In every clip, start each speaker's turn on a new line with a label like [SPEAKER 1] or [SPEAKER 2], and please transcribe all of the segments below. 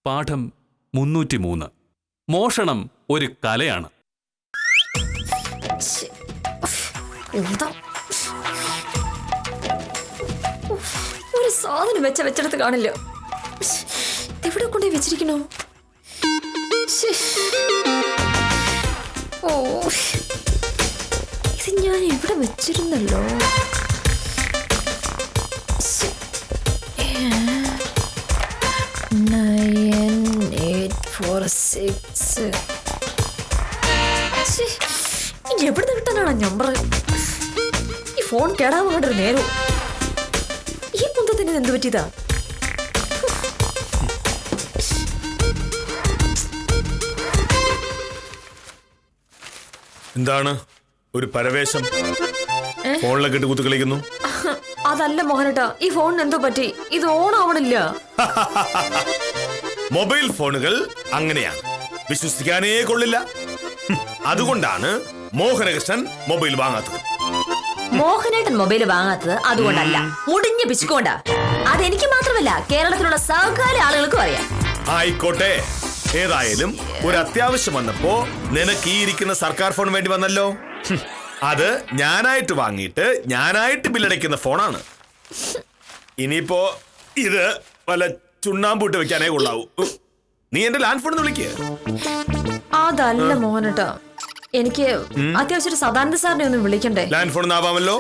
[SPEAKER 1] പാഠം 303. മോഷണം ഒരു കലയാണ്.
[SPEAKER 2] ഒരു സാധനം വെച്ചെടുത്ത് കാണില്ല. എവിടെ കൊണ്ടേ വെച്ചിരിക്കണോ? ഓ, ഇത് ഞാൻ എവിടെ വെച്ചിരുന്നല്ലോ. 9846. എവിടെ കിട്ടാനാണ് നമ്പർ? ഈ ഫോൺ കേടാവാണ്ടൊരു നേരവും. ഈ കുന്തത്തിന് എന്ത് പറ്റിയതാ?
[SPEAKER 3] എന്താണ് ഒരു പരവേശം? ഫോണിലൊക്കെ ഇട്ട് കുത്തി കളിക്കുന്നു?
[SPEAKER 2] അതല്ല മോഹനേട്ടാ, ഈ ഫോണിന് എന്തോ പറ്റി. ഇത് ഓൺ ആവണില്ല.
[SPEAKER 3] മൊബൈൽ ഫോണുകൾ അങ്ങനെയാണ്, വിശ്വസിക്കാനേ കൊള്ളില്ല. അതുകൊണ്ടാണ് മോഹനകൃഷ്ണൻ മൊബൈൽ വാങ്ങാത്തത്.
[SPEAKER 2] മോഹനേട്ടൻ മൊബൈൽ വാങ്ങാത്തത് അതുകൊണ്ടല്ല, മുടിഞ്ഞ പിച്ചുകൊണ്ടാ. അതെനിക്ക് മാത്രമല്ല, കേരളത്തിലുള്ള സകല ആളുകൾക്കും അറിയാം.
[SPEAKER 3] ആയിക്കോട്ടെ, ഏതായാലും ഒരു അത്യാവശ്യം വന്നപ്പോ നിനക്ക് ഈ ഇരിക്കുന്ന സർക്കാർ ഫോൺ വേണ്ടി വന്നല്ലോ. അത് ഞാനായിട്ട് വാങ്ങിയിട്ട് ഞാനായിട്ട് ബില്ലടയ്ക്കുന്ന ഫോണാണ്. ഇനിയിപ്പോ ഇത് വല്ല ചുണ്ണാമ്പൂട്ട് വെക്കാനേ കൊള്ളാവൂ. നീ എന്റെ ലാൻഡ് ഫോൺ വിളിക്കുക.
[SPEAKER 2] അതല്ല മോഹനേട്ടാ, എനിക്ക് അത്യാവശ്യം ഒരു സദാനന്ദ സാറിനെ ഒന്ന് വിളിക്കണ്ടേ?
[SPEAKER 3] Land phone ആവാമല്ലോ.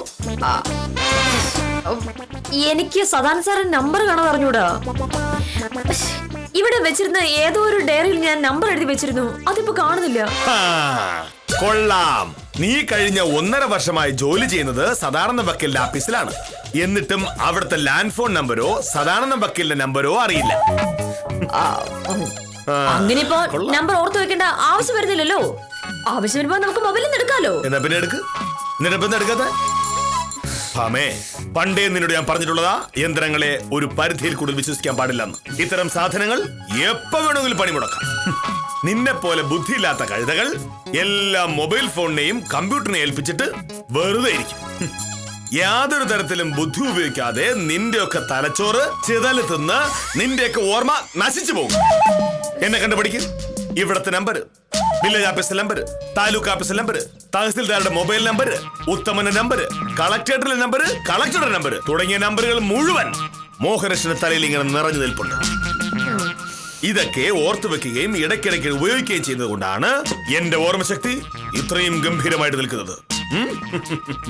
[SPEAKER 2] എനിക്ക് സദാനന്ദ സാറിന്റെ നമ്പർ കാണാൻ അറിഞ്ഞൂടാ. ഇവിടെ വെച്ചിരുന്ന ഏതോ ഒരു ഡയറിയിൽ ഞാൻ നമ്പർ എഴുതി വെച്ചിരുന്നു, അതിപ്പോ കാണുന്നില്ല.
[SPEAKER 3] കൊള്ളാം. നീ കഴിഞ്ഞ 1.5 വർഷമായി ജോലി ചെയ്യുന്നത് സദാനന്ദ വക്കീലിന്റെ ഓഫീസിലാണ്. എന്നിട്ടും അവിടുത്തെ ലാൻഡ് ഫോൺ നമ്പരോ സദാനന്ദ വക്കീലിന്റെ നമ്പരോ അറിയില്ല.
[SPEAKER 2] അങ്ങനെ ഇപ്പോ നമ്പർ ഓർത്തു വെക്കേണ്ട ആവശ്യം വരുന്നില്ലല്ലോ. ആവശ്യം വരുമ്പോ നമുക്ക് മൊബൈലിൽ നിന്ന് എടുക്കാലോ.
[SPEAKER 3] എന്നാ പിന്നെ എടുക്ക്. എന്നിട്ട് എടുക്കാതെ പണ്ടേ നിന്നോട് ഞാൻ പറഞ്ഞിട്ടുള്ളതാ, യന്ത്രങ്ങളെ ഒരു പരിധിയിൽ കൂടുതൽ വിശ്വസിക്കാൻ പാടില്ലെന്ന്. ഇത്തരം സാധനങ്ങൾ എപ്പോ വേണമെങ്കിലും പണിമുടക്കാം. നിന്നെ പോലെ ബുദ്ധിയില്ലാത്ത കഴുതകൾ എല്ലാം മൊബൈൽ ഫോണിനെയും കമ്പ്യൂട്ടറിനെ ഏൽപ്പിച്ചിട്ട് വെറുതെ ഇരിക്കും. യാതൊരു തരത്തിലും ബുദ്ധി ഉപയോഗിക്കാതെ നിന്റെയൊക്കെ തലച്ചോറ് ചിതല് തിന്ന് നിന്റെയൊക്കെ ഓർമ്മ നശിച്ചു പോകും. എന്നെ കണ്ടുപിടിക്കും. ഇവിടത്തെ നമ്പർ, വില്ലേജ് ഓഫീസിലെ നമ്പർ, താലൂക്ക് ഓഫീസിലെ നമ്പർ, തഹസിൽദാരുടെ മൊബൈൽ നമ്പർ, ഉത്തമന്റെ നമ്പർ, കളക്ടറേറ്റിലെ നമ്പർ, കളക്ടറുടെ നമ്പർ തുടങ്ങിയ നമ്പറുകൾ മുഴുവൻ മോഹനകൃഷ്ണന്റെ തലയിൽ ഇങ്ങനെ നിറഞ്ഞു നിൽപ്പുണ്ട്. ഇതൊക്കെ ഓർത്തു വെക്കുകയും ഇടയ്ക്കിടയ്ക്ക് ഉപയോഗിക്കുകയും ചെയ്യുന്നത് കൊണ്ടാണ് എന്റെ ഓർമ്മശക്തി ഇത്രയും ഗംഭീരമായിട്ട് നിൽക്കുന്നത്.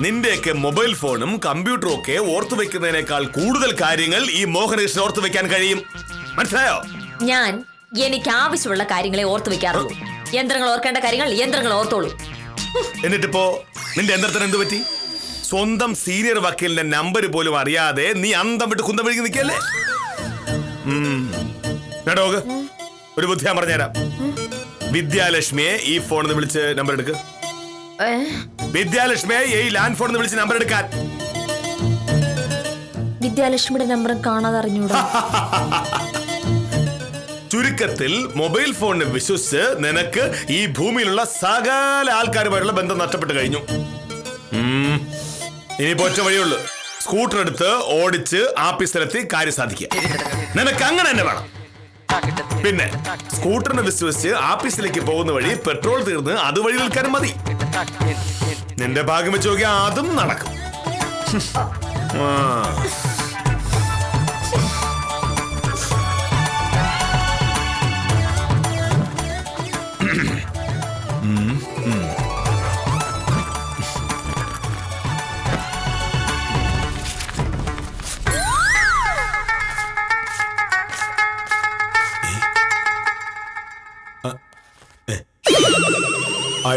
[SPEAKER 3] നിന്റെയൊക്കെ മൊബൈൽ ഫോണും കമ്പ്യൂട്ടറും ഒക്കെ ഓർത്തു വെക്കുന്നതിനേക്കാൾ കൂടുതൽ കാര്യങ്ങൾ ഈ മോഹനകൃഷ്ണൻ ഓർത്തു വെക്കാൻ കഴിയും. മനസ്സിലായോ?
[SPEAKER 2] എനിക്ക് ആവശ്യമുള്ള കാര്യങ്ങളെ ഓർത്തു വെക്കാറുള്ളൂ. യന്ത്രങ്ങൾ ഓർക്കേണ്ട കാര്യങ്ങൾ യന്ത്രങ്ങൾ ഓർത്തോളൂ.
[SPEAKER 3] എന്നിട്ടിപ്പോ നിന്റെ യന്ത്രത്തിന് എന്ത് പറ്റി? സ്വന്തം സീനിയർ വക്കീലിന്റെ നമ്പർ പോലും അറിയാതെ നീ അന്തം വിട്ട് കുന്തം വിളിക്ക് നിൽക്കല്ലേ? ഡോഗ്, ഒരു ബുദ്ധി ഞാൻ പറഞ്ഞുതരാം. വിദ്യാലക്ഷ്മിയെ ഈ ഫോണിൽ നിന്ന് വിളിച്ച് നമ്പർ എടുക്ക്. വിദ്യാലക്ഷ്മിയെ ഈ ലാൻഡ് ഫോണിൽ നിന്ന് വിളിച്ച് നമ്പർ എടുക്കാൻ.
[SPEAKER 2] വിദ്യാലക്ഷ്മിയുടെ നമ്പർ കാണാതെ അറിഞ്ഞൂടാ.
[SPEAKER 3] ചുരുക്കത്തിൽ മൊബൈൽ ഫോണിനെ വിശ്വസിച്ച് നിനക്ക് ഈ ഭൂമിയിലുള്ള സകല ആൾക്കാരുമായുള്ള ബന്ധം നഷ്ടപ്പെട്ടു കഴിഞ്ഞു. ഇനിയിപ്പോ ഒറ്റ വഴിയുള്ളൂ, സ്കൂട്ടർ എടുത്ത് ഓടിച്ച് ആഫീസിലെത്തി കാര്യം സാധിക്കുക. നിനക്ക് അങ്ങനെ തന്നെ വേണം. പിന്നെ സ്കൂട്ടറിനെ വിശ്വസിച്ച് ആഫീസിലേക്ക് പോകുന്ന വഴി പെട്രോൾ തീർന്ന് അതുവഴി നിൽക്കാനും മതി. നിന്റെ ഭാഗ്യം വെച്ച് നോക്കിയാൽ അതും നടക്കും.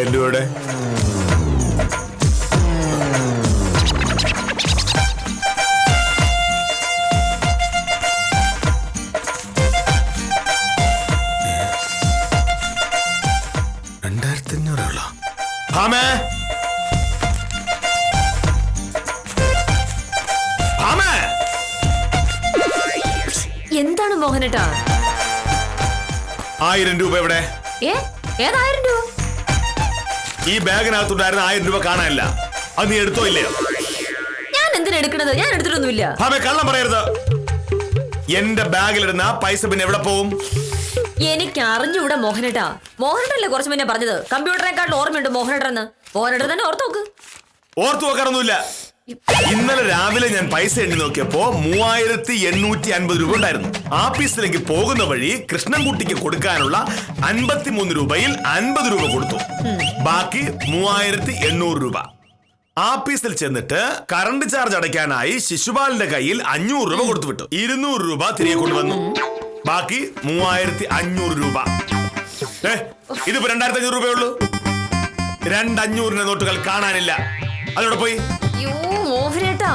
[SPEAKER 3] എന്റെ കൂടെ
[SPEAKER 2] എന്താണ് മോഹനേട്ടാ?
[SPEAKER 3] 1000 രൂപ എവിടെ?
[SPEAKER 2] ഏതായിരം രൂപ?
[SPEAKER 3] ഈ ബാഗിനകത്തുണ്ടായിരുന്ന 1000 രൂപ കാണാനില്ല. അത് നീ എടുത്തോ ഇല്ലയോ?
[SPEAKER 2] ഞാൻ എന്തിനാ എടുക്കണത്? ഞാൻ എടുത്തിട്ടൊന്നുമില്ല.
[SPEAKER 3] കള്ളം പറയരുത്. എന്റെ ബാഗിലിടുന്ന ആ പൈസ പിന്നെ എവിടെ പോവും?
[SPEAKER 2] എനിക്ക് അറിഞ്ഞൂടെ മോഹനേട്ടാ. മോഹനേട്ടല്ലേ കുറച്ച് മുന്നേ പറഞ്ഞത് കമ്പ്യൂട്ടറിനെക്കാട്ടിൽ ഓർമ്മയുണ്ട് മോഹനേട്ടന്ന്. മോഹനേട്ടൻ തന്നെ ഓർത്തു നോക്ക്.
[SPEAKER 3] ഓർത്തു വെക്കാറൊന്നുമില്ല. ഇന്നലെ രാവിലെ ഞാൻ പൈസ എണ്ണി നോക്കിയപ്പോ 3850 രൂപ ഉണ്ടായിരുന്നു. ആഫീസിലേക്ക് പോകുന്ന വഴി കൃഷ്ണൻകുട്ടിക്ക് കൊടുക്കാനുള്ള 53 രൂപയിൽ 50 രൂപ കൊടുത്തു. ബാക്കി 3800 രൂപ. ആഫീസിൽ ചെന്നിട്ട് കറണ്ട് ചാർജ് അടയ്ക്കാനായി ശിശുപാലിന്റെ കയ്യിൽ 500 രൂപ കൊടുത്തു വിട്ടു. 200 രൂപ തിരികെ കൊണ്ടുവന്നു. ബാക്കി 3500 രൂപ. ഇതിപ്പോ 2500 രൂപയുള്ളൂ. 2500 നോട്ടുകൾ കാണാനില്ല. അതോടെ പോയി.
[SPEAKER 2] മോഹനേട്ടാ,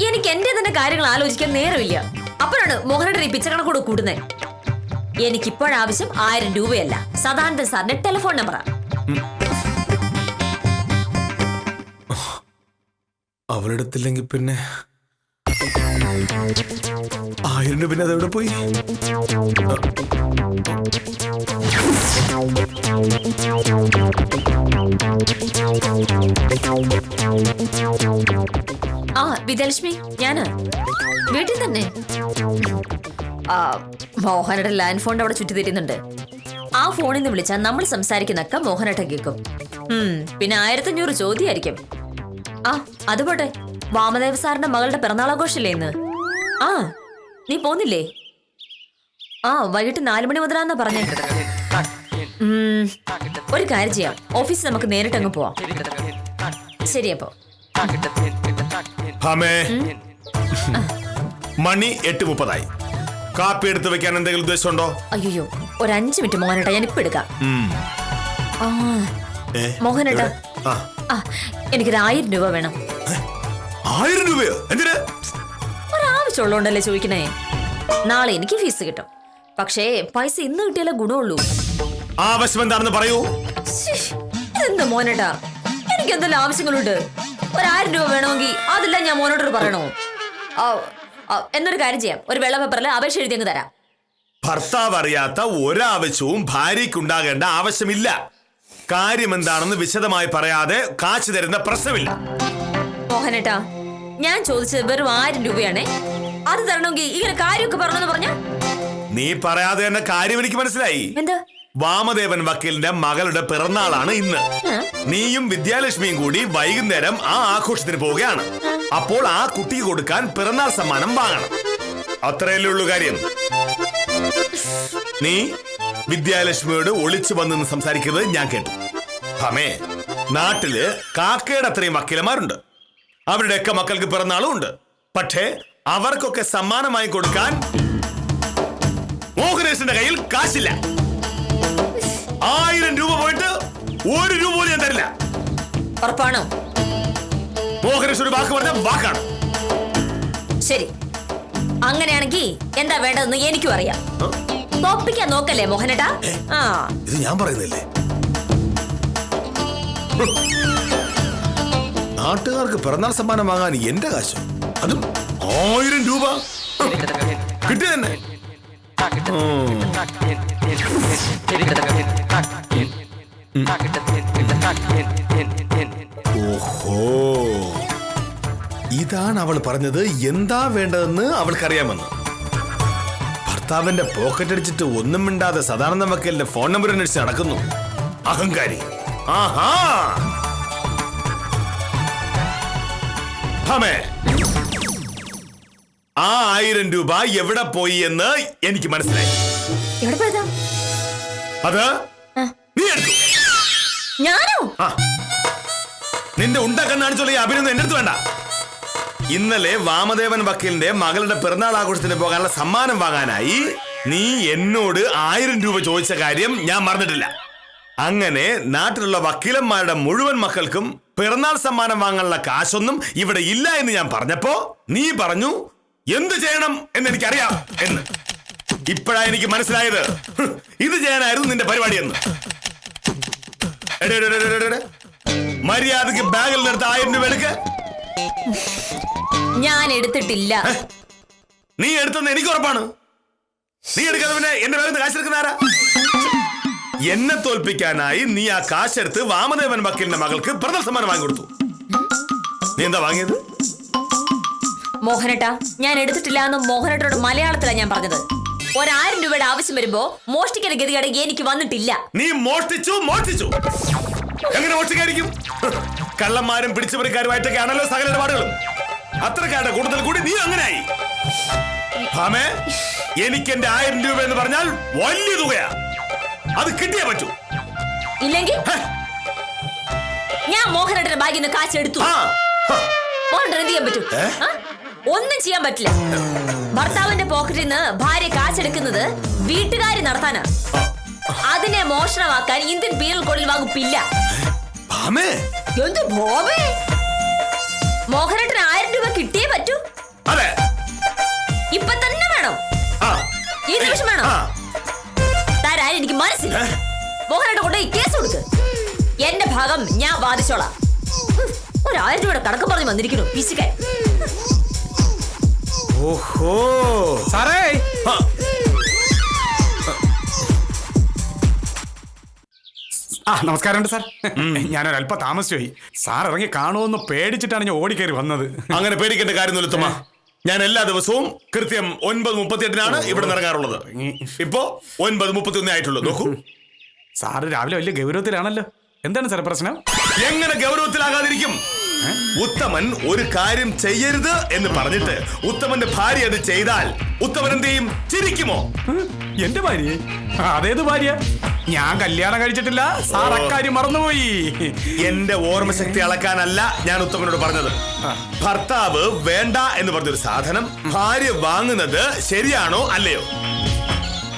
[SPEAKER 2] എനിക്ക് എന്റെ തന്നെ കാര്യങ്ങൾ ആലോചിക്കാൻ നേരമില്ല. അപ്പോഴാണ് മോഹനേട്ടൻ ഈ പിച്ചക്കണക്കൂടെ കൂടുന്നത്. എനിക്കിപ്പോഴാവശ്യം 1000 രൂപയല്ല, സദാനന്ദൻ സാറിന്റെ ടെലിഫോൺ നമ്പറാ.
[SPEAKER 3] അവളെടുത്തില്ലെങ്കിൽ പിന്നെ 1000 രൂപ പിന്നെ അതെവിടെ പോയി?
[SPEAKER 2] ആ വിദ്യാലക്ഷ്മി, ഞാന് വീട്ടിൽ തന്നെ. മോഹനയുടെ ലാൻഡ് ഫോൺ അവിടെ ചുറ്റി തിരിയുന്നുണ്ട്. ആ ഫോണിൽ നിന്ന് വിളിച്ചാൽ നമ്മൾ സംസാരിക്കുന്നൊക്കെ മോഹനേട്ടൻ കേൾക്കും. പിന്നെ 1500 ചോദ്യമായിരിക്കും. ആ അത് പോട്ടെ, വാമദേവ സാറിന്റെ മകളുടെ പിറന്നാളാഘോഷല്ലേ ഇന്ന്? ആ നീ പോന്നില്ലേ? ആ വൈകിട്ട് 4 മണി മുതലാന്നാ പറഞ്ഞേ. ഒരു കാര്യം ചെയ്യാം, ഓഫീസിൽ നമുക്ക് നേരിട്ടങ്ങ് പോവാം. ശരി അപ്പോ.
[SPEAKER 3] മണി 8:30. കാപ്പി എടുത്ത് വെക്കാൻ എന്തെങ്കിലും ഉദ്ദേശമുണ്ടോ?
[SPEAKER 2] അയ്യോ, ഒരു 5 മിനിറ്റ് മോഹനേട്ടാ, ഞാൻ ഇപ്പൊ എടുക്കാം. മോഹനേട്ടാ, എനിക്കൊരു 1000 രൂപ വേണം.
[SPEAKER 3] 1000 രൂപയോ? എന്തിന്?
[SPEAKER 2] ഒരാവശ്യമുള്ളോണ്ടല്ലേ ചോദിക്കണേ. നാളെ എനിക്ക് ഫീസ് കിട്ടും. പക്ഷേ പൈസ ഇന്ന് കിട്ടിയാലേ ഗുണമുള്ളൂ.
[SPEAKER 3] ആവശ്യം എന്താണെന്ന് പറയൂ.
[SPEAKER 2] എന്താ മോനേട്ടാ, എനിക്ക് എന്തെല്ലാം ആവശ്യങ്ങളുണ്ട്. ഒരു 1000 രൂപ വേണമെങ്കിൽ അതെല്ലാം ഞാൻ മോനോട് പറയണോ? എന്നൊരു കാര്യം ചെയ്യാം, ഒരു വെള്ള പേപ്പറിൽ അപേക്ഷ എഴുതി അങ്ങ് തരാം.
[SPEAKER 3] ഭർത്താവ് അറിയാത്ത ഒരാവശ്യവും ഭാര്യയ്ക്കുണ്ടാകേണ്ട ആവശ്യമില്ല. കാര്യം എന്താണെന്ന് വിശദമായി പറയാതെ കാശ് തരുന്ന പ്രശ്നമില്ല.
[SPEAKER 2] മോഹനേട്ടാ, ഞാൻ ചോദിച്ചത് വെറും 1000 രൂപയാണേ. അത് തരണമെങ്കിൽ ഇങ്ങനെ കാര്യമൊക്കെ പറഞ്ഞെന്ന് പറഞ്ഞ
[SPEAKER 3] നീ പറയാതെ തന്നെ കാര്യം എനിക്ക് മനസ്സിലായി.
[SPEAKER 2] എന്താ?
[SPEAKER 3] വാമദേവൻ വക്കീലിന്റെ മകളുടെ പിറന്നാളാണ് ഇന്ന്. നീയും വിദ്യാലക്ഷ്മിയും കൂടി വൈകുന്നേരം ആ ആഘോഷത്തിന് പോവുകയാണ്. അപ്പോൾ ആ കുട്ടിക്ക് കൊടുക്കാൻ പിറന്നാൾ സമ്മാനം വാങ്ങണം. അത്രയല്ലേ ഉള്ളൂ കാര്യം. നീ വിദ്യാലക്ഷ്മിയോട് ഒളിച്ചു വന്നെന്ന് സംസാരിക്കുന്നത് ഞാൻ കേട്ടു. അമേ, നാട്ടില് കാക്കയുടെ അത്രയും വക്കീലന്മാരുണ്ട്. അവരുടെയൊക്കെ മക്കൾക്ക് പിറന്നാളും ഉണ്ട്. പക്ഷേ അവർക്കൊക്കെ സമ്മാനമായി കൊടുക്കാൻ മോഹനേഷിന്റെ കയ്യിൽ കാശില്ല. 1000 രൂപ പോയിട്ട് 1 രൂപ പോലും ഞാൻ തരില്ല.
[SPEAKER 2] ഉറപ്പാണോ?
[SPEAKER 3] മോഹനേഷ് ഒരു വാക്ക് പറഞ്ഞ വാക്കാണ്.
[SPEAKER 2] ശരി, അങ്ങനെയാണെങ്കിൽ എന്താ വേണ്ടതെന്ന് എനിക്കും അറിയാം. തോപ്പിക്കാൻ നോക്കല്ലേ മോഹനേട്ടാ?
[SPEAKER 3] ഇത് ഞാൻ പറയുന്നില്ലേ? നാട്ടുകാർക്ക് പിറന്നാൾ സമ്മാനം വാങ്ങാൻ എന്റെ കാശ്, അതും 1000 രൂപ കിട്ടിയ തന്നെ. ഓഹോ, ഇതാണ് അവൾ പറഞ്ഞത് എന്താ വേണ്ടതെന്ന് അവൾക്കറിയാമെന്ന്. ഭർത്താവിന്റെ പോക്കറ്റ് അടിച്ചിട്ട് ഒന്നും മിണ്ടാതെ സദാനന്ദ വക്കീലിന്റെ ഫോൺ നമ്പർ അന്വേഷിച്ച് നടക്കുന്നു. അഹങ്കാരി. ആഹാ, ആ 1000 രൂപ എവിടെ പോയി എന്ന് എനിക്ക് മനസ്സിലായി. അത് നീ എടുത്തു.
[SPEAKER 2] ഞാനോ?
[SPEAKER 3] നിന്റെ ഉണ്ടാക്കാണിച്ചുള്ള ഈ അഭിനന്ദനം എന്റെ അടുത്ത് വേണ്ട. ഇന്നലെ വാമദേവൻ വക്കീലിന്റെ മകളുടെ പിറന്നാൾ ആഘോഷത്തിന് പോകാനുള്ള സമ്മാനം വാങ്ങാനായി നീ എന്നോട് 1000 രൂപ ചോദിച്ച കാര്യം ഞാൻ മറന്നിട്ടില്ല. അങ്ങനെ നാട്ടിലുള്ള വക്കീലന്മാരുടെ മുഴുവൻ മക്കൾക്കും പിറന്നാൾ സമ്മാനം വാങ്ങാനുള്ള കാശൊന്നും ഇവിടെ ഇല്ല എന്ന് ഞാൻ പറഞ്ഞപ്പോ നീ പറഞ്ഞു എന്ത് ചെയ്യണം എന്ന് എനിക്കറിയാം എന്ന്. ഇപ്പോഴാ എനിക്ക് മനസ്സിലായത് ഇത് ചെയ്യാനായിരുന്നു നിന്റെ പരിപാടി എന്ന്. മര്യാദക്ക് ബാഗിൽ നിന്ന് 1000 രൂപ എടുക്ക.
[SPEAKER 2] ഞാൻ എടുത്തിട്ടില്ല.
[SPEAKER 3] നീ എടുത്തെന്ന് എനിക്ക് ഉറപ്പാണ്. നീ എടുക്കാതെ പിന്നെ എന്റെ ബാഗിൽ നിന്ന് കാശെടുക്കുന്ന ആരാ? എന്നെ തോൽപ്പിക്കാനായി നീ ആ കാശെടുത്ത് വാമദേവൻ വക്കീലിന്റെ മകൾക്ക് പിറന്നാൾ സമ്മാനം വാങ്ങി കൊടുത്തു. നീ എന്താ വാങ്ങിയത്?
[SPEAKER 2] മോഹനേട്ടാ, ഞാൻ എടുത്തിട്ടില്ല എന്ന് മോഹനേട്ടനോട് മലയാളത്തിലാണ് ഞാൻ പറഞ്ഞത്. 1000 രൂപയുടെ ആവശ്യം വരുമ്പോ മോഷ്ടിക്കുന്ന ഗതികേട് എനിക്ക് വന്നിട്ടില്ല.
[SPEAKER 3] നീ മോഷ്ടിച്ചു എങ്ങനെ മോഷ്ടിക്കായിരിക്കും? കള്ളന്മാരും പിടിച്ചുപറിക്കാരുമായിട്ടൊക്കെ ആണല്ലോ സകല ഇടപാടുകളും. അത്രക്കാരുടെ കൂടുതൽ കൂടി നീ അങ്ങനെയായി. ഭാമേ, എനിക്ക് എന്റെ 1000 രൂപ എന്ന് പറഞ്ഞാൽ വലിയ തുകയാ. അത് കിട്ടിയേ പറ്റൂ.
[SPEAKER 2] ഇല്ലെങ്കിൽ ഞാൻ മോഹനേട്ടന്റെ ബാഗിൽ നിന്ന് കാശ് എടുത്തു. മോഹനേട്ടൻ എന്ത് ചെയ്യാൻ പറ്റും? ഒന്നും ചെയ്യാൻ പറ്റില്ല. ഭർത്താവിന്റെ പോക്കറ്റിൽ നിന്ന് ഭാര്യ കാശെടുക്കുന്നത് വീട്ടുകാരി നടത്താനാ. അതിനെ മോഷണമാക്കാൻ ഇന്ത്യൻ പീനൽ കോഡിൽ വകുപ്പില്ല. എന്ത് ഭോമേ, മോഹനേട്ടന് 1000 രൂപ കിട്ടിയേ പറ്റൂ. ഇപ്പൊ തന്നെ വേണം, ഈ നിമിഷം വേണം. തരാൻ എനിക്ക് മനസ്സില്ല. മോഹനേട്ടൻ കൊണ്ട് ഈ കേസ് കൊടുക്ക്. എന്റെ ഭാഗം ഞാൻ വാദിച്ചോളാം. 1000 രൂപയുടെ കണക്ക് പറഞ്ഞു വന്നിരിക്കുന്നു പിശുക്കൻ.
[SPEAKER 4] ഓഹോ സാറേ, നമസ്കാരമുണ്ട് സാർ. ഞാനൊരല്പം താമസിച്ചു പോയി. സാർ ഇറങ്ങി കാണുമെന്ന് പേടിച്ചിട്ടാണ് ഞാൻ ഓടിക്കയറി വന്നത്.
[SPEAKER 3] അങ്ങനെ പേടിക്കേണ്ട കാര്യമൊന്നുമില്ല ഉത്തമ. ഞാൻ എല്ലാ ദിവസവും കൃത്യം 9:38 ഇവിടെ ഇറങ്ങാറുള്ളത്. ഇപ്പോ 9:31 ആയിട്ടുള്ളൂ. നോക്കൂ,
[SPEAKER 4] സാറ് രാവിലെ വലിയ ഗൗരവത്തിലാണല്ലോ. എന്താണ് സാർ പ്രശ്നം?
[SPEAKER 3] എങ്ങനെ ഗൗരവത്തിലാകാതിരിക്കും? ഉത്തമൻ ഒരു കാര്യം ചെയ്യരുത് എന്ന് പറഞ്ഞിട്ട് ഉത്തമന്റെ ഭാര്യ അത് ചെയ്താൽ ഉത്തമൻ എന്ത് ചെയ്യും? ചിരിക്കുമോ?
[SPEAKER 4] എന്റെ ഭാര്യ? അതേത് ഭാര്യ? ഞാൻ കല്യാണം കഴിച്ചിട്ടില്ല സാർ, അക്കാര്യം മറന്നുപോയി.
[SPEAKER 3] എന്റെ ഓർമ്മശക്തി അളക്കാനല്ല ഞാൻ ഉത്തമനോട് പറഞ്ഞത്. ഭർത്താവ് വേണ്ട എന്ന് പറഞ്ഞൊരു സാധനം ഭാര്യ വാങ്ങുന്നത് ശരിയാണോ അല്ലയോ?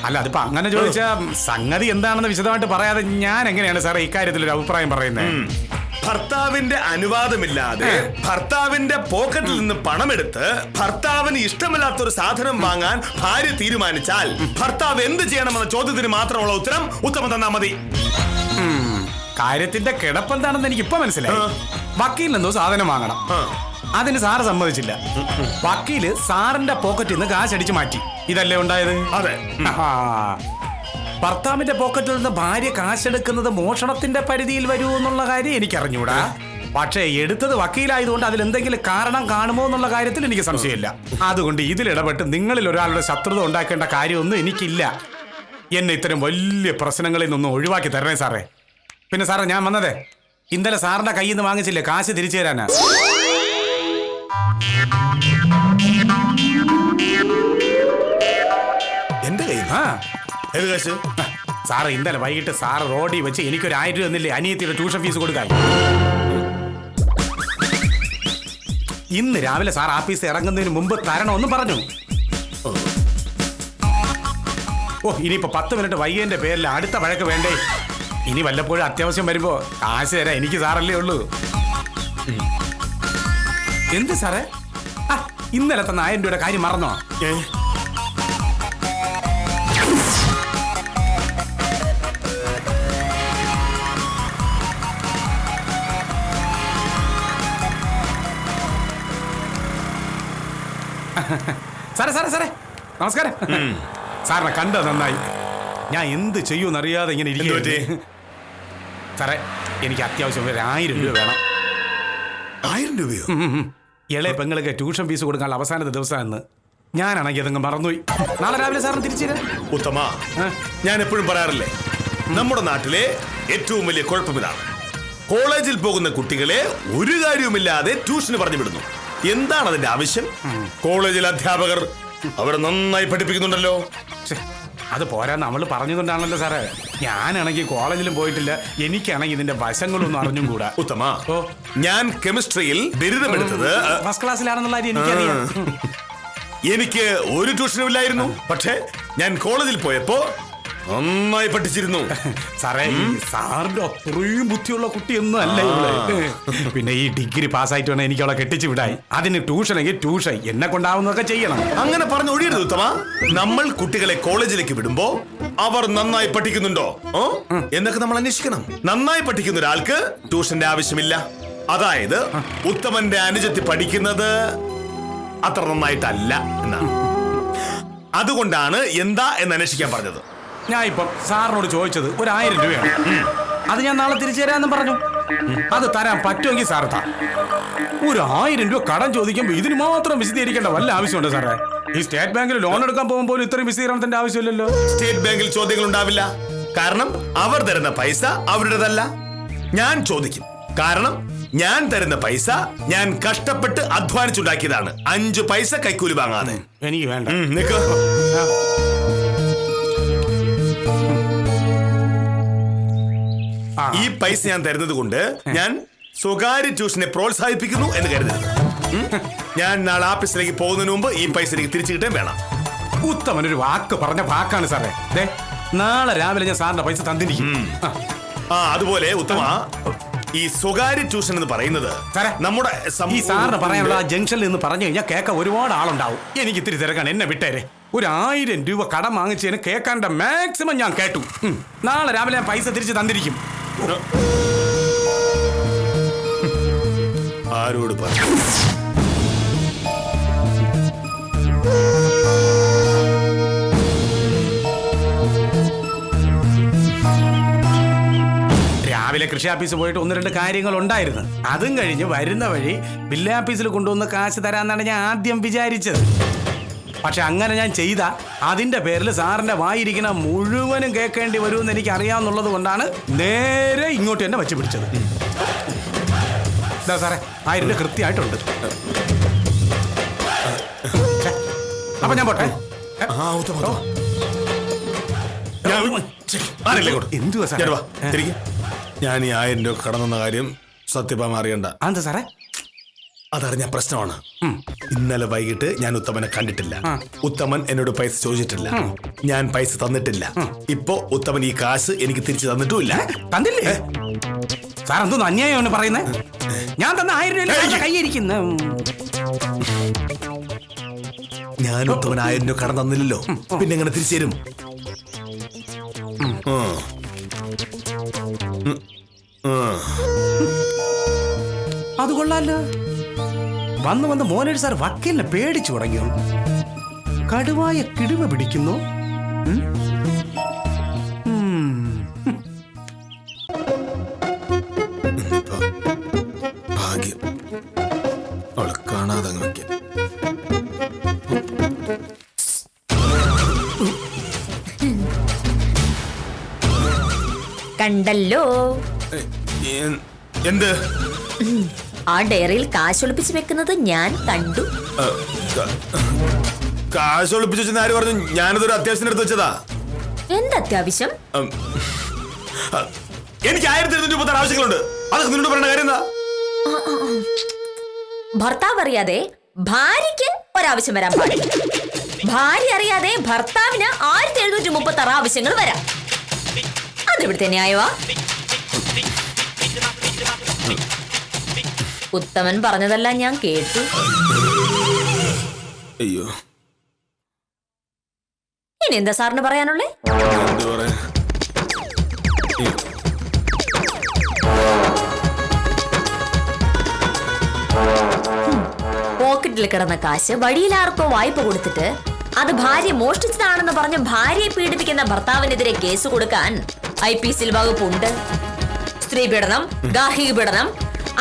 [SPEAKER 4] അല്ല, അതിപ്പോ അങ്ങനെ ചോദിച്ചാ സംഗതി എന്താണെന്ന് വിശദമായിട്ട് പറയാതെ ഞാൻ എങ്ങനെയാണ് സാറേ ഇക്കാര്യത്തിൽ ഒരു അഭിപ്രായം പറയുന്നത്?
[SPEAKER 3] ഭർത്താവിന്റെ അനുവാദമില്ലാതെ ഭർത്താവിന്റെ പോക്കറ്റിൽ നിന്ന് പണമെടുത്ത് ഭർത്താവിന് ഇഷ്ടമില്ലാത്തൊരു സാധനം വാങ്ങാൻ ഭാര്യ തീരുമാനിച്ചാൽ ഭർത്താവ് എന്ത് ചെയ്യണമെന്ന ചോദ്യത്തിന് മാത്രമുള്ള ഉത്തരം ഉത്തമൻ തന്നാ മതി.
[SPEAKER 4] കാര്യത്തിന്റെ കിടപ്പെന്താണെന്ന് എനിക്ക് ഇപ്പൊ മനസ്സിലായി. വക്കീലിൽ എന്തോ സാധനം വാങ്ങണം, അതിന് സാറ് സമ്മതിച്ചില്ല. വക്കീല് സാറിന്റെ പോക്കറ്റിൽ നിന്ന് കാശ് അടിച്ചു മാറ്റി. ഇതല്ലേ ഉണ്ടായത്?
[SPEAKER 3] അതെ.
[SPEAKER 4] ഭർത്താവിന്റെ പോക്കറ്റിൽ നിന്ന് ഭാര്യ കാശെടുക്കുന്നത് മോഷണത്തിന്റെ പരിധിയിൽ വരൂ എന്നുള്ള കാര്യം എനിക്കറിഞ്ഞൂടാ. പക്ഷേ എടുത്തത് വക്കീലായതുകൊണ്ട് അതിൽ എന്തെങ്കിലും കാരണം കാണുമോ എന്നുള്ള കാര്യത്തിൽ എനിക്ക് സംശയമില്ല. അതുകൊണ്ട് ഇതിലിടപെട്ട് നിങ്ങളിൽ ഒരാളുടെ ശത്രുത ഉണ്ടാക്കേണ്ട കാര്യമൊന്നും എനിക്കില്ല. എന്നെ ഇത്തരം വലിയ പ്രശ്നങ്ങളിൽ നിന്നൊന്നും ഒഴിവാക്കി തരണേ സാറേ. പിന്നെ സാറേ, ഞാൻ വന്നതേ ഇന്നലെ സാറിന്റെ കയ്യിൽ നിന്ന് വാങ്ങിച്ചില്ലേ കാശ് തിരിച്ചു തരാനാ.
[SPEAKER 3] എന്റെ കയ്യിൽ
[SPEAKER 4] സാറ് ഇന്നലെ വൈകിട്ട് സാറ് റോഡിൽ വെച്ച് എനിക്കൊരു 1000 രൂപ തന്നില്ലേ അനിയത്തിയുടെ ട്യൂഷൻ ഫീസ് കൊടുക്കാൻ? ഇന്ന് രാവിലെ സാർ ആഫീസിൽ ഇറങ്ങുന്നതിന് മുമ്പ് തരണമെന്ന് പറഞ്ഞു. ഇനിയിപ്പോ 10 മിനിറ്റ് വൈകിയതിന്റെ പേരിൽ അടുത്ത വഴക്ക് വേണ്ടേ? ഇനി വല്ലപ്പോഴും അത്യാവശ്യം വരുമ്പോ കാശ് തരാം. എനിക്ക് സാറല്ലേ ഉള്ളൂ. എന്ത് സാറേ, ഇന്നലെ തന്ന 1000 രൂപയുടെ കാര്യം മറന്നോ? സാറേ സാറേ സാറേ നമസ്കാരം. സാറിനെ കണ്ടത് നന്നായി. ഞാൻ എന്ത് ചെയ്യൂന്നറിയാതെ ഇങ്ങനെ ഇരിക്കും. സാറേ, എനിക്ക് അത്യാവശ്യം 1000 രൂപ വേണം.
[SPEAKER 3] 1000 രൂപയോ?
[SPEAKER 4] ഇളയ പെങ്ങൾക്ക് ട്യൂഷൻ ഫീസ് കൊടുക്കാനുള്ള അവസാനത്തെ ദിവസമാണെന്ന്. ഞാനാണെങ്കിൽ അതങ്ങ് മറന്നുപോയി. നാളെ രാവിലെ സാറിന് തിരിച്ചു തരാം.
[SPEAKER 3] ഉത്തമ, ഞാൻ എപ്പോഴും പറയാറില്ലേ, നമ്മുടെ നാട്ടിലെ ഏറ്റവും വലിയ കുഴപ്പം ഇതാണ്. കോളേജിൽ പോകുന്ന കുട്ടികളെ ഒരു കാര്യവുമില്ലാതെ ട്യൂഷന് പറഞ്ഞു വിടുന്നു. എന്താണ് അതിന്റെ ആവശ്യം? കോളേജിലെ അധ്യാപകർ അവരെ നന്നായി പഠിപ്പിക്കുന്നുണ്ടല്ലോ.
[SPEAKER 4] അത് പോരാ, നമ്മൾ പറഞ്ഞതുകൊണ്ടാണല്ലോ സാറേ. ഞാനാണെങ്കിൽ കോളേജിലും പോയിട്ടില്ല, എനിക്കാണെങ്കിൽ ഇതിന്റെ വശങ്ങളൊന്നും അറിഞ്ഞും കൂടാ.
[SPEAKER 3] ഉത്തമ, ഞാൻ കെമിസ്ട്രിയിൽ ബിരുദമെടുത്തത്
[SPEAKER 4] ഫസ്റ്റ് ക്ലാസ്സിലാണെന്നുള്ള കാര്യം എനിക്കറിയാം.
[SPEAKER 3] എനിക്ക് ഒരു ട്യൂഷനും ഇല്ലായിരുന്നു. പക്ഷേ ഞാൻ കോളേജിൽ പോയപ്പോ നന്നായി പഠിച്ചിരുന്നു.
[SPEAKER 4] സാറേ, സാറിന്റെ അത്രയും ബുദ്ധിയുള്ള കുട്ടിയൊന്നും അല്ല ഇവള്. പിന്നെ ഈ ഡിഗ്രി പാസ്സായിട്ട് വേണം എനിക്ക് അവളെ കെട്ടിച്ചു വിടാൻ. അതിന് ട്യൂഷനെങ്കിൽ ട്യൂഷൻ എന്നെ കൊണ്ടാവുന്നതൊക്കെ ചെയ്യണം.
[SPEAKER 3] അങ്ങനെ പറഞ്ഞു ഒഴിയരുത് ഉത്തമ. നമ്മൾ കുട്ടികളെ കോളേജിലേക്ക് വിടുമ്പോ അവർ നന്നായി പഠിക്കുന്നുണ്ടോ എന്നൊക്കെ നമ്മൾ അന്വേഷിക്കണം. നന്നായി പഠിക്കുന്ന ഒരാൾക്ക് ട്യൂഷന്റെ ആവശ്യമില്ല. അതായത് ഉത്തമന്റെ അനുജത്തി പഠിക്കുന്നത് അത്ര നന്നായിട്ടല്ല എന്നാണ്. അതുകൊണ്ടാണ് എന്താ എന്ന് അന്വേഷിക്കാൻ പറഞ്ഞത്.
[SPEAKER 4] ഞാൻ ഇപ്പം സാറിനോട് ചോദിച്ചത് 1000 രൂപയാണ്. അത് ഞാൻ നാളെ തിരിച്ചു തരാമെന്ന് പറഞ്ഞു. അത് തരാൻ പറ്റുമെങ്കിൽ സാർ താ. ഒരു 1000 രൂപ കടം ചോദിക്കുമ്പോൾ ഇതിന് മാത്രം വിശദീകരിക്കേണ്ട വല്ല ആവശ്യമുണ്ടോ സാറേ? ഈ സ്റ്റേറ്റ് ബാങ്കിൽ ലോൺ എടുക്കാൻ പോകുമ്പോൾ ഇത്രയും വിശദീകരണത്തിന്റെ ആവശ്യമില്ലല്ലോ.
[SPEAKER 3] സ്റ്റേറ്റ് ബാങ്കിൽ ചോദ്യങ്ങൾ ഉണ്ടാവില്ല. കാരണം അവർ തരുന്ന പൈസ അവരുടേതല്ല. ഞാൻ ചോദിക്കും. കാരണം ഞാൻ തരുന്ന പൈസ ഞാൻ കഷ്ടപ്പെട്ട് അധ്വാനിച്ചുണ്ടാക്കിയതാണ്. 5 പൈസ കൈക്കൂലി വാങ്ങാതെ.
[SPEAKER 4] എനിക്ക് വേണ്ട.
[SPEAKER 3] നിക്ക്. ഈ പൈസ ഞാൻ തരുന്നത് കൊണ്ട് ഞാൻ സ്വകാര്യ ട്യൂഷനെ പ്രോത്സാഹിപ്പിക്കുന്നു എന്ന് കരുതരുത്. ഞാൻ നാളെ ആഫീസിലേക്ക് പോകുന്നതിന് മുമ്പ് ഈ പൈസ എനിക്ക് തിരിച്ചു കിട്ടാൻ വേണം.
[SPEAKER 4] ഉത്തമൻ ഒരു വാക്ക് പറഞ്ഞ വാക്കാണ് സാറേ. നാളെ രാവിലെ ഞാൻ സാറിന്റെ പൈസ തന്നിരിക്കും.
[SPEAKER 3] അതുപോലെ ഉത്തമ, ഈ സ്വകാര്യ ട്യൂഷൻ എന്ന് പറയുന്നത് നമ്മുടെ
[SPEAKER 4] ഈ സാറിന് പറയാനുള്ള ജംഗ്ഷനിൽ നിന്ന് പറഞ്ഞു കഴിഞ്ഞാൽ കേൾക്കാൻ ഒരുപാട് ആളുണ്ടാവും. എനിക്ക് ഇത്തിരി തിരക്കാണ്, എന്നെ വിട്ടേരെ. ഒരു 1000 രൂപ കടം വാങ്ങിച്ചതിന് കേൾക്കാൻ്റെ മാക്സിമം ഞാൻ കേട്ടു. നാളെ രാവിലെ ഞാൻ പൈസ തിരിച്ച് തന്നിരിക്കും.
[SPEAKER 3] ആരോട് പറഞ്ഞു?
[SPEAKER 4] രാവിലെ കൃഷി ഓഫീസിൽ പോയിട്ട് 1-2 കാര്യങ്ങൾ ഉണ്ടായിരുന്നു. അതും കഴിഞ്ഞ് വരുന്ന വഴി ബില്ല് ഓഫീസിൽ കൊണ്ടുവന്ന് കാശ് തരാമെന്നാണ് ഞാൻ ആദ്യം വിചാരിച്ചത്. പക്ഷെ അങ്ങനെ ഞാൻ ചെയ്ത അതിന്റെ പേരിൽ സാറിന്റെ വായിരിക്കുന്ന മുഴുവനും കേൾക്കേണ്ടി വരുമെന്ന് എനിക്ക് അറിയാവുന്നുള്ളത് കൊണ്ടാണ് നേരെ ഇങ്ങോട്ട് എന്നെ വച്ച് പിടിച്ചത്. സാറേ 1000 രൂപ കൃത്യമായിട്ടുണ്ട്. അപ്പൊ ഞാൻ പോട്ടെ. എന്തുവാ സാറേ?
[SPEAKER 3] ഞാൻ ഈ 1000 രൂപ കടന്നെന്ന കാര്യം സത്യഭാമ അറിയണ്ട.
[SPEAKER 4] എന്താ സാറേ?
[SPEAKER 3] അതറിഞ്ഞ പ്രശ്നമാണ്. ഇന്നലെ വൈകിട്ട് ഞാൻ ഉത്തമനെ കണ്ടിട്ടില്ല. ഉത്തമൻ എന്നോട് പൈസ ചോദിച്ചിട്ടില്ല. ഞാൻ പൈസ തന്നിട്ടില്ല. ഇപ്പൊ ഉത്തമൻ ഈ കാശ് എനിക്ക് തിരിച്ചു തന്നിട്ടുമില്ല.
[SPEAKER 4] തന്നില്ലേ? സാർ എന്തോന്ന് അന്യായമാണ് പറയുന്നത്? ഞാൻ തന്ന 1000 രൂപ കൈയിരിക്കുന്നു.
[SPEAKER 3] ഞാൻ ഉത്തമൻ 1000 രൂപ കടം തന്നില്ലല്ലോ, പിന്നെ എങ്ങനെ തിരിച്ചു തരും?
[SPEAKER 4] അത് കൊള്ളാലോ. വന്ന് മോനേട് സാർ വക്കീലിനെ പേടിച്ചു തുടങ്ങിയോ? കടുവായ കിടുവ പിടിക്കുന്നു.
[SPEAKER 3] ഭാഗ്യം അവളെ കാണാതെ വയ്ക്കാം.
[SPEAKER 2] കണ്ടല്ലോ.
[SPEAKER 3] എന്ത്?
[SPEAKER 2] ആ ഡയറിയിൽ കാശ് ഒളിപ്പിച്ച് വെക്കുന്നത് ഞാൻ കണ്ടു.
[SPEAKER 3] കാശ് ഒളിപ്പിച്ചു വെച്ചെന്ന് ആര് പറഞ്ഞു? ഞാനതൊരു അത്യാവശ്യം എടുത്ത് വെച്ചതാ.
[SPEAKER 2] എന്ത് അത്യാവശ്യം?
[SPEAKER 3] എനിക്ക് 1230 ആവശ്യങ്ങളുണ്ട്. അതൊക്കെ നിന്നോട് പറയേണ്ട കാര്യം എന്താ?
[SPEAKER 2] ഭർത്താവ് അറിയാതെ ഭാര്യയ്ക്ക് ഒരാവശ്യം വരാൻ പാടില്ല. ഭാര്യ അറിയാതെ ഭർത്താവിന് 1736 ആവശ്യങ്ങൾ വരാം. അതിവിടുത്തെ ന്യായവാ? ഉത്തമൻ പറഞ്ഞതെല്ലാം ഞാൻ കേട്ടു.
[SPEAKER 3] അയ്യോ,
[SPEAKER 2] ഇനി എന്താ സാറിന് പറയാനുള്ളേ? പോക്കറ്റിൽ കിടന്ന കാശ് വഴിയിൽ ആർക്കോ വായ്പ കൊടുത്തിട്ട് അത് ഭാര്യ മോഷ്ടിച്ചതാണെന്ന് പറഞ്ഞ് ഭാര്യയെ പീഡിപ്പിക്കുന്ന ഭർത്താവിനെതിരെ കേസ് കൊടുക്കാൻ IPC വകുപ്പുണ്ട്. സ്ത്രീ പീഡനം, ഗാർഹിക പീഡനം,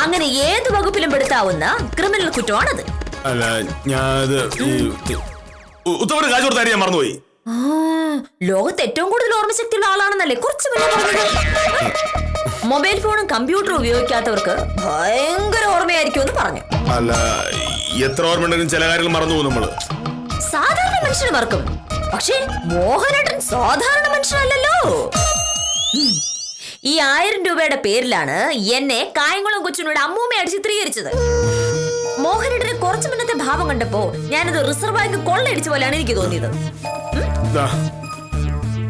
[SPEAKER 2] അങ്ങനെ ഏത് വകുപ്പിലും പെടുത്താവുന്ന ക്രിമിനൽ കുറ്റമാണത്.
[SPEAKER 3] അല്ല, ഞാൻ ഉത്തമന് കാശ് കൊടുത്ത കാര്യം ഞാൻ മറന്നുപോയി.
[SPEAKER 2] ലോകത്ത് ഏറ്റവും കൂടുതൽ ഓർമ്മശക്തിയുള്ള ആളാണെന്നല്ലേ കുറച്ച് മൊബൈൽ ഫോണും കമ്പ്യൂട്ടറും ഉപയോഗിക്കാത്തവർക്ക് ഭയങ്കര ഓർമ്മയായിരിക്കും എന്ന് പറഞ്ഞു.
[SPEAKER 3] അല്ല, എത്ര ഓർമ്മ ഉണ്ടെങ്കിലും ചില കാര്യങ്ങൾ മറന്നു പോകും നമ്മള്.
[SPEAKER 2] സാധാരണ മനുഷ്യന് മറക്കും, പക്ഷേ മോഹനേട്ടൻ സാധാരണ മനുഷ്യനല്ലല്ലോ. ഈ 1000 രൂപയുടെ പേരിലാണ് എന്നെ കായംകുളം കൊച്ചിനോട് അമ്മൂമ്മയായിട്ട് ചിത്രീകരിച്ചത്. മോഹനേട്ടന് കുറച്ചു മുന്നത്തെ ഭാവം കണ്ടപ്പോ ഞാനത് റിസർവ് ബാങ്ക് കൊള്ളയടിച്ച പോലെയാണ് എനിക്ക് തോന്നിയത്.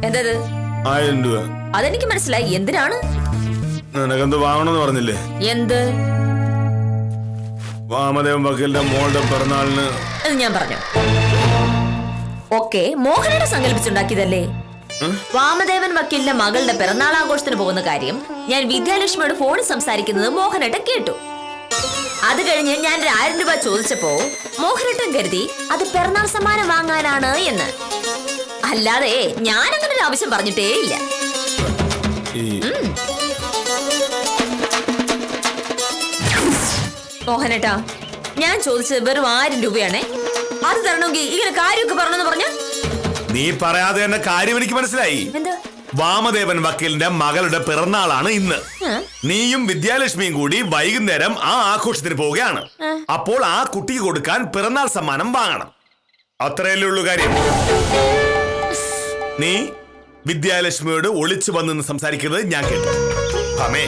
[SPEAKER 2] എന്തത്?
[SPEAKER 3] 1000 രൂപ.
[SPEAKER 2] അതെനിക്ക് മനസ്സിലായി. എന്തിനാണ്?
[SPEAKER 3] നിനക്കെന്ത് വാങ്ങണമെന്ന് പറഞ്ഞില്ലേ?
[SPEAKER 2] എന്ത്?
[SPEAKER 3] വാമദേവൻ വക്കീലിന്റെ മോളുടെ പിറന്നാളിന്.
[SPEAKER 2] ഞാൻ പറഞ്ഞു. ഓക്കെ, മോഹനേട്ടൻ സങ്കല്പിച്ചുണ്ടാക്കിയതല്ലേ? വാമദേവൻ വക്കീലിന്റെ മകളുടെ പിറന്നാൾ ആഘോഷത്തിന് പോകുന്ന കാര്യം ഞാൻ വിദ്യാലക്ഷ്മിയോട് ഫോണിൽ സംസാരിക്കുന്നത് മോഹനേട്ടൻ കേട്ടു. അത് കഴിഞ്ഞ് ഞാൻ 1000 രൂപ ചോദിച്ചപ്പോ മോഹനേട്ടൻ കരുതി അത് പിറന്നാൾ സമ്മാനം വാങ്ങാനാണ് എന്ന്. അല്ലാതെ ഞാൻ അങ്ങനെ ഒരു ആവശ്യം പറഞ്ഞിട്ടേ ഇല്ല. മോഹനേട്ടാ, ഞാൻ ചോദിച്ചത് വെറും 1000 രൂപയാണേ. അത് തരണമെങ്കിൽ ഇങ്ങനെ കാര്യമൊക്കെ പറഞ്ഞെന്ന് പറഞ്ഞ
[SPEAKER 3] നീ പറയാതെ തന്നെ കാര്യം എനിക്ക് മനസ്സിലായി.
[SPEAKER 2] എന്താ?
[SPEAKER 3] വാമദേവൻ വക്കീലിന്റെ മകളുടെ പിറന്നാളാണ് ഇന്ന്. നീയും വിദ്യാലക്ഷ്മിയും കൂടി വൈകുന്നേരം ആ ആഘോഷത്തിന് പോവുകയാണ്. അപ്പോൾ ആ കുട്ടിക്ക് കൊടുക്കാൻ പിറന്നാൾ സമ്മാനം വാങ്ങണം. അത്രയല്ലേ ഉള്ളൂ കാര്യം. നീ വിദ്യാലക്ഷ്മിയോട് ഒളിച്ചു വന്നെന്ന് സംസാരിക്കുന്നത് ഞാൻ കേട്ടു. അമേ,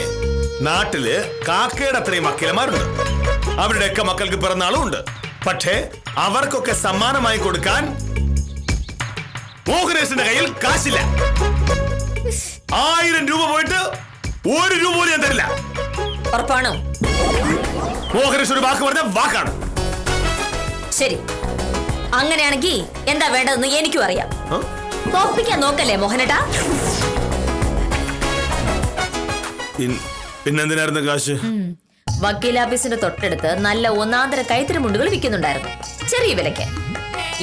[SPEAKER 3] നാട്ടില് കാക്കയുടെ അത്രയും വക്കീലന്മാരുണ്ട്. അവരുടെയൊക്കെ മക്കൾക്ക് പിറന്നാളും ഉണ്ട്. പക്ഷേ അവർക്കൊക്കെ സമ്മാനമായി കൊടുക്കാൻ മോഹനേഷിന്റെ കയ്യിൽ കാശില്ല. 1000 രൂപ പോയിട്ട് 1 രൂപ പോലും ഞാൻ തരില്ല.
[SPEAKER 2] ഉറപ്പാണോ?
[SPEAKER 3] മോഹനേഷ് ഒരു വാക്ക് പറഞ്ഞ വാക്കാണ്.
[SPEAKER 2] ശരി, അങ്ങനെയാണെങ്കിൽ എന്താ വേണ്ടതെന്ന് എനിക്കും അറിയാം. തോപ്പിക്കാൻ നോക്കല്ലേ മോഹനേട്ടാ?
[SPEAKER 3] പിന്നെന്തിനായിരുന്നു കാശ്?
[SPEAKER 2] വക്കീലാഫീസിന്റെ തൊട്ടടുത്ത് നല്ല ഒന്നാന്തര കൈത്തറി മുണ്ടുകൾ വിൽക്കുന്നുണ്ടായിരുന്നു, ചെറിയ വിലയ്ക്ക്.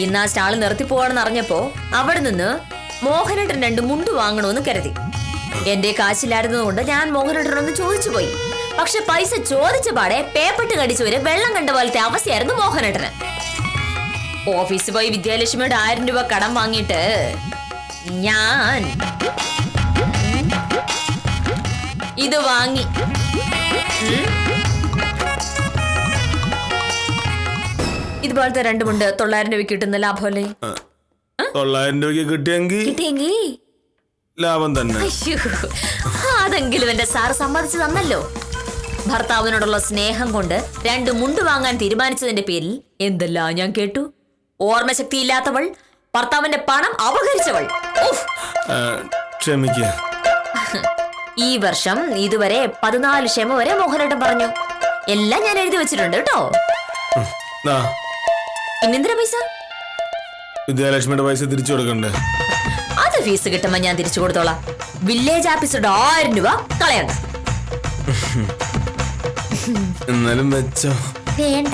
[SPEAKER 2] ഇന്ന് ആ സ്റ്റാൾ നിർത്തി പോവാണെന്ന് അറിഞ്ഞപ്പോ അവിടെ നിന്ന് മോഹനേട്ടൻ 2 മുണ്ട് വാങ്ങണമെന്ന് കരുതി. എന്റെ കാശില്ലായിരുന്നതുകൊണ്ട് ഞാൻ മോഹനേട്ടനൊന്ന് ചോദിച്ചു പോയി. പക്ഷെ പൈസ ചോദിച്ച പാടെ പേപ്പട്ട് കടിച്ചവര് വെള്ളം കണ്ട പോലത്തെ അവസ്ഥയായിരുന്നു മോഹനേട്ടന്. ഓഫീസിൽ പോയി വിദ്യാലക്ഷ്മിയുടെ 1000 രൂപ കടം വാങ്ങിയിട്ട് ഞാൻ ഇത് വാങ്ങി. ഇതുപോലത്തെ 2 മുണ്ട് 900 രൂപയ്ക്ക് കിട്ടുന്ന ലാഭമല്ലേ?
[SPEAKER 3] 900 രൂപയ്ക്ക് കിട്ടിയെങ്കിൽ ലാഭം തന്നെ.
[SPEAKER 2] അതെങ്കിലും എന്റെ സാറ് സമ്മതിച്ചു തന്നല്ലോ. ഭർത്താവിനോടുള്ള സ്നേഹം കൊണ്ട് 2 മുണ്ട് വാങ്ങാൻ തീരുമാനിച്ചതിന്റെ പേരിൽ എന്തെല്ലാം ഞാൻ കേട്ടു. ഓർമ്മശക്തി ഇല്ലാത്തവൾ, ഭർത്താവിന്റെ പണം അപഹരിച്ചവൾ.
[SPEAKER 3] ക്ഷമിക്ക.
[SPEAKER 2] ഈ വർഷം ഇതുവരെ 14 ക്ഷമ വരെ മോഹനേട്ടൻ പറഞ്ഞു. എല്ലാം ഞാൻ എഴുതി വെച്ചിട്ടുണ്ട് കേട്ടോ. പിന്നെന്തിനാ പൈസ?
[SPEAKER 3] വിദ്യാലക്ഷ്മിയുടെ പൈസ തിരിച്ചു കൊടുക്കണ്ടേ?
[SPEAKER 2] അത് ഫീസ് കിട്ടുമ്പോ ഞാൻ തിരിച്ചു കൊടുത്തോളാം. വില്ലേജ് ഓഫീസറുടെ 1000 രൂപ കളയണ്ട.
[SPEAKER 3] എന്നാലും വെച്ചോ.
[SPEAKER 2] വേണ്ട.